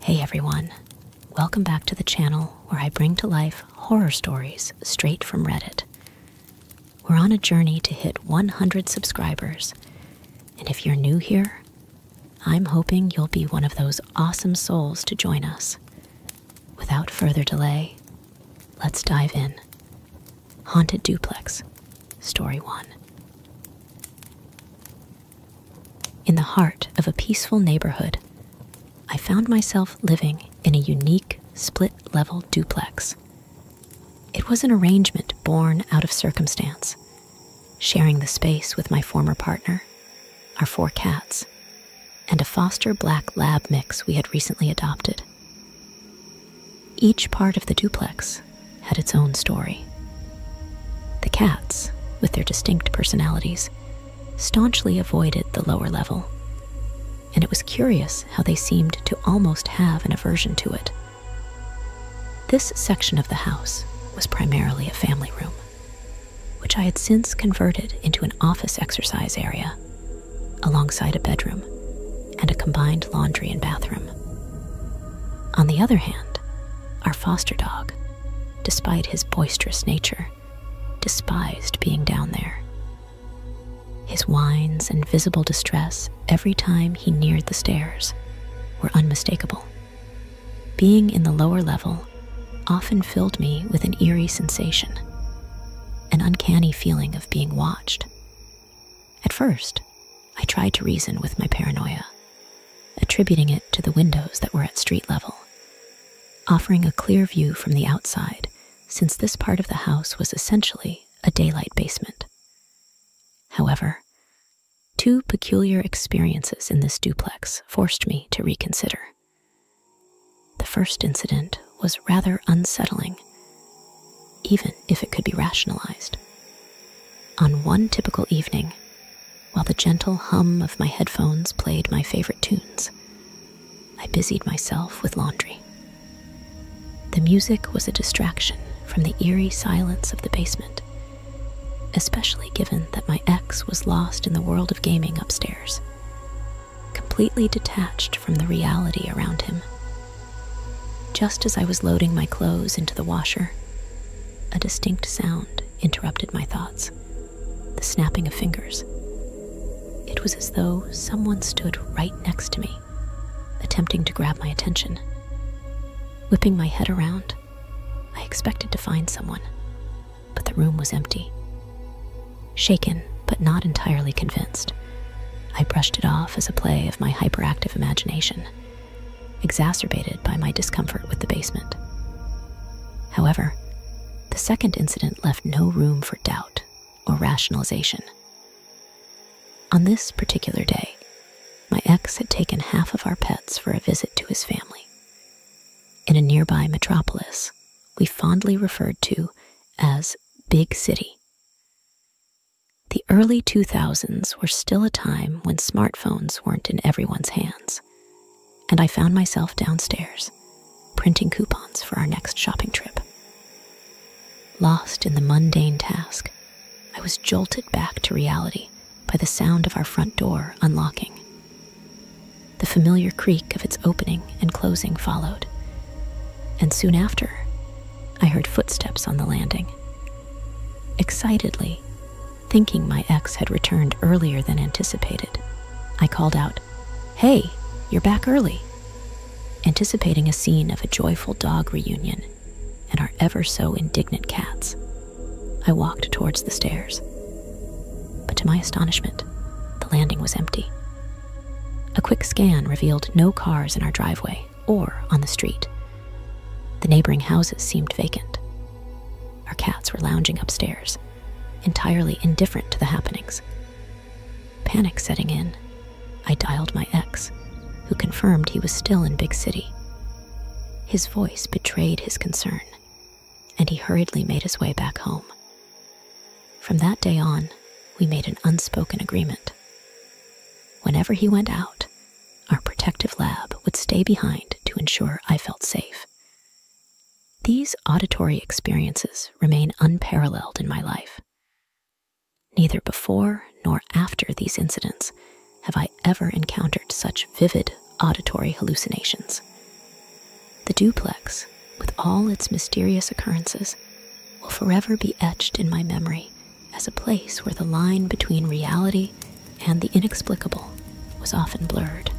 Hey everyone, welcome back to the channel where I bring to life horror stories straight from Reddit. We're on a journey to hit 100 subscribers, and if you're new here, I'm hoping you'll be one of those awesome souls to join us. Without further delay, let's dive in. Haunted Duplex, Story 1. In the heart of a peaceful neighborhood, I found myself living in a unique split-level duplex. It was an arrangement born out of circumstance, sharing the space with my former partner, our 4 cats, and a foster black lab mix we had recently adopted. Each part of the duplex had its own story. The cats, with their distinct personalities, staunchly avoided the lower level, and it was curious how they seemed to almost have an aversion to it. This section of the house was primarily a family room, which I had since converted into an office exercise area, alongside a bedroom and a combined laundry and bathroom. On the other hand, our foster dog, despite his boisterous nature, despised being down there. His whines and visible distress every time he neared the stairs were unmistakable. Being in the lower level often filled me with an eerie sensation, an uncanny feeling of being watched. At first, I tried to reason with my paranoia, attributing it to the windows that were at street level, offering a clear view from the outside since this part of the house was essentially a daylight basement. However, 2 peculiar experiences in this duplex forced me to reconsider. The first incident was rather unsettling, even if it could be rationalized. On one typical evening, while the gentle hum of my headphones played my favorite tunes, I busied myself with laundry. The music was a distraction from the eerie silence of the basement, especially given that my ex was lost in the world of gaming upstairs, completely detached from the reality around him. Just as I was loading my clothes into the washer, a distinct sound interrupted my thoughts, the snapping of fingers. It was as though someone stood right next to me, attempting to grab my attention. Whipping my head around, I expected to find someone, but the room was empty. Shaken, but not entirely convinced, I brushed it off as a play of my hyperactive imagination, exacerbated by my discomfort with the basement. However, the second incident left no room for doubt or rationalization. On this particular day, my ex had taken half of our pets for a visit to his family. In a nearby metropolis we fondly referred to as Big City. The early 2000s were still a time when smartphones weren't in everyone's hands, and I found myself downstairs, printing coupons for our next shopping trip. Lost in the mundane task, I was jolted back to reality by the sound of our front door unlocking. The familiar creak of its opening and closing followed, and soon after, I heard footsteps on the landing. Excitedly, thinking my ex had returned earlier than anticipated, I called out, "Hey, you're back early," anticipating a scene of a joyful dog reunion and our ever so indignant cats. I walked towards the stairs, but to my astonishment, the landing was empty. A quick scan revealed no cars in our driveway or on the street. The neighboring houses seemed vacant. Our cats were lounging upstairs, entirely indifferent to the happenings. Panic setting in, I dialed my ex, who confirmed he was still in Big City. His voice betrayed his concern, and he hurriedly made his way back home. From that day on, we made an unspoken agreement. Whenever he went out, our protective lab would stay behind to ensure I felt safe. These auditory experiences remain unparalleled in my life. Neither before nor after these incidents have I ever encountered such vivid auditory hallucinations. The duplex, with all its mysterious occurrences, will forever be etched in my memory as a place where the line between reality and the inexplicable was often blurred.